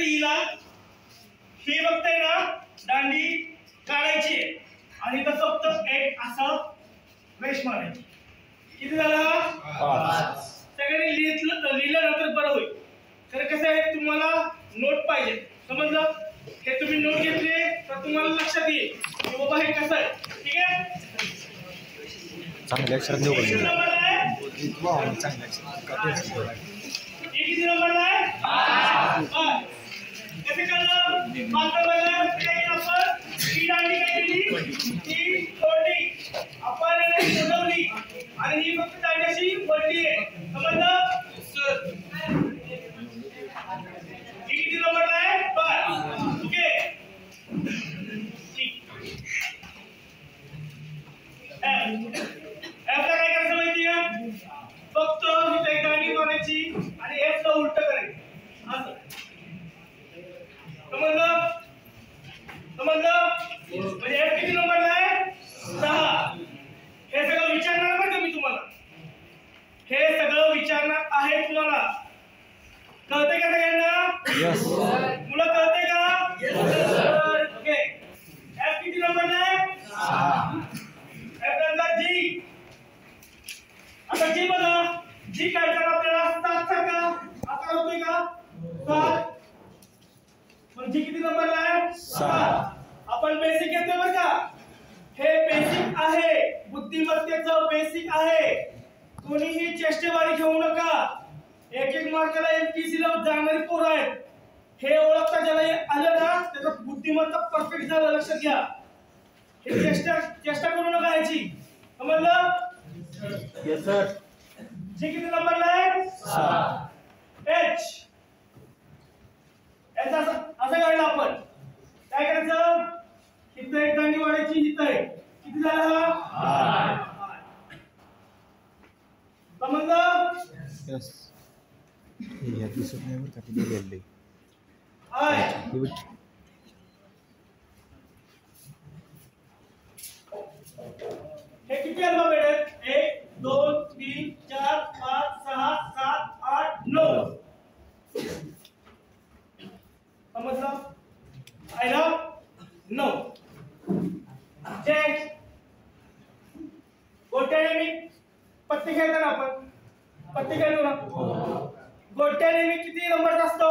हिला ही बघताय ना दांडी काढायची आणि इथं फक्त एक असं रेश मारायची. किती झाला? 5. सगळ्यांनी लिहिलं ना तर बरं होईल. तर कसं आहे तुम्हाला नोट पाहिजे समजलं. हे तुम्ही नोट घेतले तर तुम्हाला लक्षात येईल की बाबा हे कसं आहे. ठीक आहे चांगल्या अक्षरात देऊ किती नंबरला आहे? किती नंबरला आहे? 5. कसं कळलं? 5 नंबरला काय केलं आपण? ही दांडी काय केली? ती तोडली आपण सोडवली आणि ही फक्त दांडी अशी वळली आहे. समजलं? किती नंबरला आहे? 5. ओके ठीक. F ला काय करायचं माहिती आहे? फक्त ही एक दांडी मारायची आणि F ला उलट करायचं असं. समजलं? म्हणजे F किती नंबरला आहे? 6. हे सगळं विचारणार बरं का मी तुम्हाला. हे सगळं विचारणार आहे तुम्हाला. कळतंय का सगळ्यांना? यस. मुलं कळतंय का? यस. ओके. F किती नंबरला आहे? 6. F नंतर G. आता G बघा. G काढताना आपल्याला 7 सारखा आकार होतोय का? 7. मग G किती नंबरला आहे? 6. आपण बेसिक घेतोय बरं का. हे बेसिक आहे. बुद्धिमत्तेचं बेसिक आहे. कोणीही चेष्टेवारी घेऊ नका. एक मार्काला एमपीसी ला जाणारी पोरं आहेत. हे ओळखता ज्याला आलं ना त्याचं बुद्धिमत्ता परफेक्ट झालं. लक्षात घ्या. हे चेष्टा करू नका याची. समजलं? Yes sir. जी किती नंबरला आहे? 6. H. असं काढलं आपण. काय करायचं? इथं एक दांडी वाढायची. इथं आहे. किती झाला? 8. समजलं? यस. हे दिसत नाही बरं का किती लिहिलंय. हे किती अल्फाबेट आहेत? 1 2 3 4 5 6 7 8 9. समजलं? आयला 9. जे गोट्याने मी पत्ते खेळताना आपण पत्ते खेळतो ना. गोट्याने मी किती नंबरचा असतो?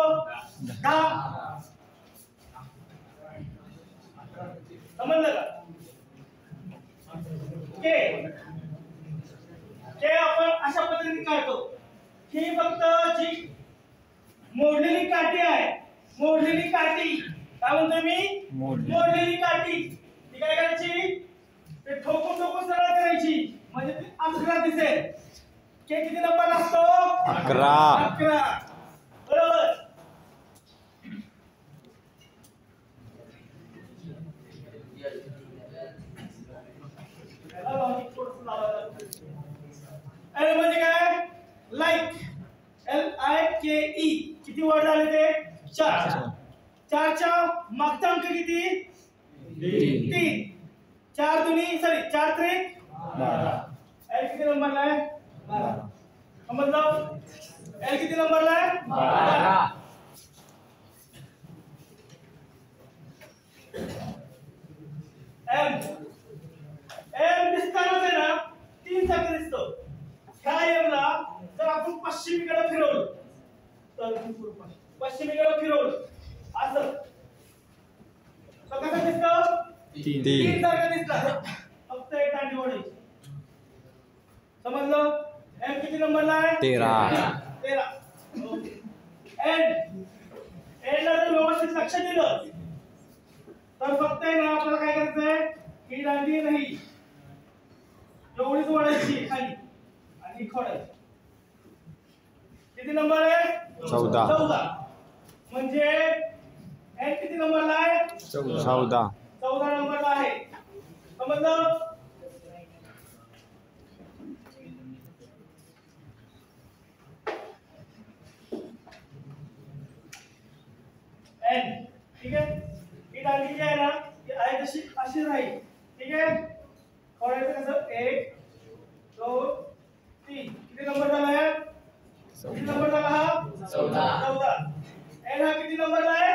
10. समजलं का? के आपण अशा पद्धतीने काढतो. ही फक्त जी मोडलेली काठी आहे. मोडलेली काठी काय म्हणतो मी? मोडलेली काठी. ती काय करायची? ते ठोकून सरळ करायची म्हणजे ती 11 दिसेल. के किती नंबर असतो? 11. बरोबर. एल म्हणजे काय? लाईक. LIKE. किती वर्ड झाले ते? 4. 4 च्या मागचा अंक किती? 3. 4 दुनी 4 त्रिक 12. एल किती नंबरला आहे? 12. समजलं? एल किती नंबरला आहे? 12. एम दिसतानाच आहे ना 3 सारखं दिसतो. ह्या एमला जर आपण पश्चिमेकडे फिरवलं तर पश्चिमेकडे फिरवलं असं तर कसं दिसतं? 3 सारखं दिसतं. फक्त एक दांडी ओढायची. समजलं? एम किती नंबरला आहे? 13. एन ला जर व्यवस्थित लक्ष दिलं तर फक्त आहे ना आपल्याला काय करायचंय? ही दांडी नाही एवढीच ओढायची खाली आणि खोडायची. किती नंबर आहे? 14. म्हणजे एन किती नंबरला आहे? 14 नंबरला आहे. समजलं? एन. ठीक आहे. ही दांडी जी आहे ना ती आहे तशी अशी राहील. ठीक आहे. खोडायचं कसं? 1 2 3. किती नंबर झाला आहे? किती नंबर झाला हा? 14. एन हा किती नंबरला आहे?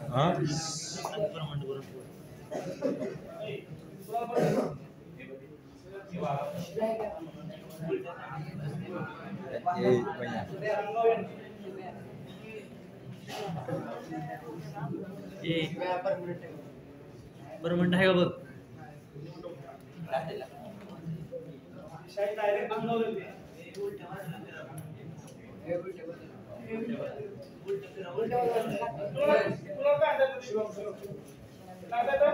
हाँ ये banyak बरं म्हणत आहे का बघ शायद डायरेक्ट अंगावर येते. तुला काय आता शिवम सर काय आता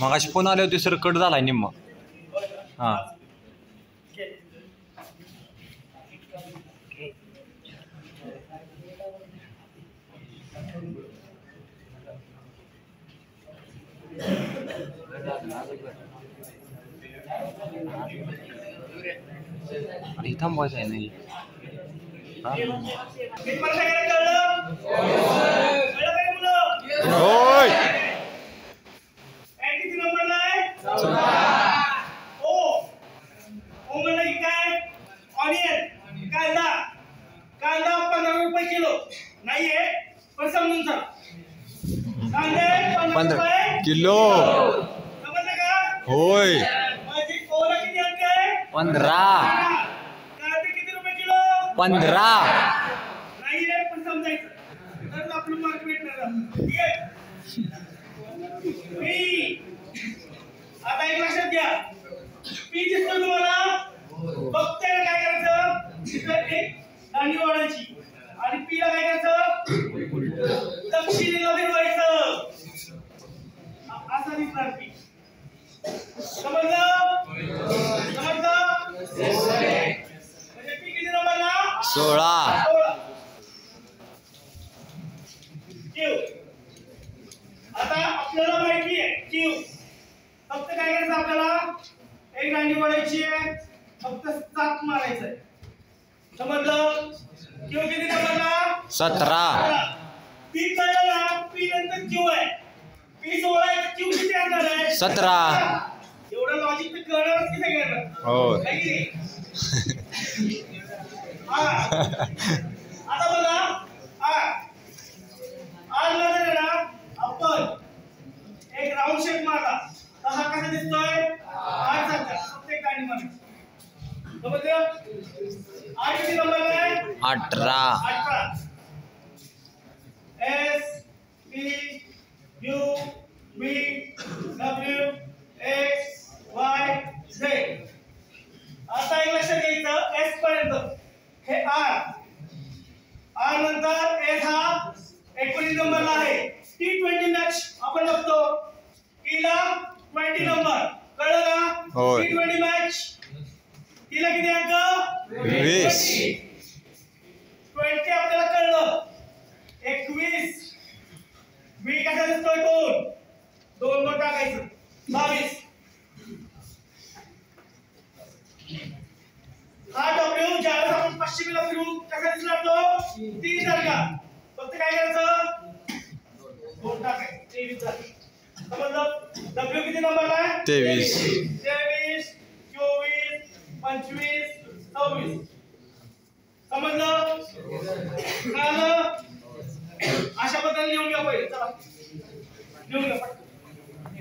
मगाशी फोन आले होते सर कट झालाय निम्मा हां आणि थांबवायचं आहे नाही मी मला काय कळलं कळलं काय मुलं होय काय किती नंबरला आहे ओ ओ म्हणजे की काय ऑनियन कांदा कांदा 15 रुपये किलो नाहीये पण समजून जा कांदे 15 रुपये किलो समजलं का होय माझी कोला किती अंक आहे 15 कांदे किती रुपये किलो 15 नाहीये पण समजायचं तर आपलं मार्क भेटणार ठीक आहे पी आता एक लक्षात घ्या पी दिसतो तुम्हाला फक्त काय करायचं तिथं एक दांडी वाढायची आणि पी ला काय करायचं दक्षिणेला फिरवायचं असा दिसणार पी समजलं समजलं म्हणजे पी किती नंबरला 16 क्यू आता आपल्याला माहिती आहे क्यू फक्त काय करायचं आपल्याला एक दांडी वाढायची आहे फक्त 7 मारायचं आहे समजलं क्यू किती नंबरला 17 पी कळलं ना पी नंतर क्यू आहे पी 16 आहे क्यू किती असणार आहे 17 एवढं लॉजिक तर कळणारच की सगळ्यांना हो है की नाही? हा आता बघा आज नंतर ना आपण एक राऊंड शेप मारला तर हा कसा दिसतोय आठ सारखा प्रत्येक गाडी मध्ये समजलं आठ किती नंबर आहे 18 एस पी यू बी डब्ल्यू एक्स वाय झेड आता एक लक्षात घ्यायचं एस पर्यंत हे आर आर नंतर एस हा 19 नंबरला आहे T20 मॅच आपण बघतो टीला 20 नंबर कळलं का होय. T20 मॅच टीला किती अंक 20 20 आपल्याला कळलं 21 बी कसा दिसतोय 2 2 टाकायचं 22 हा डब्ल्यू ज्यावेळेस आपण पश्चिमेला फिरू कसा दिसणार तो 3 सारखा फक्त काय करायचं 2 टाकायचं 23 समजलं डब्ल्यू किती नंबरला आहे 23 23 24 25 26 समजलं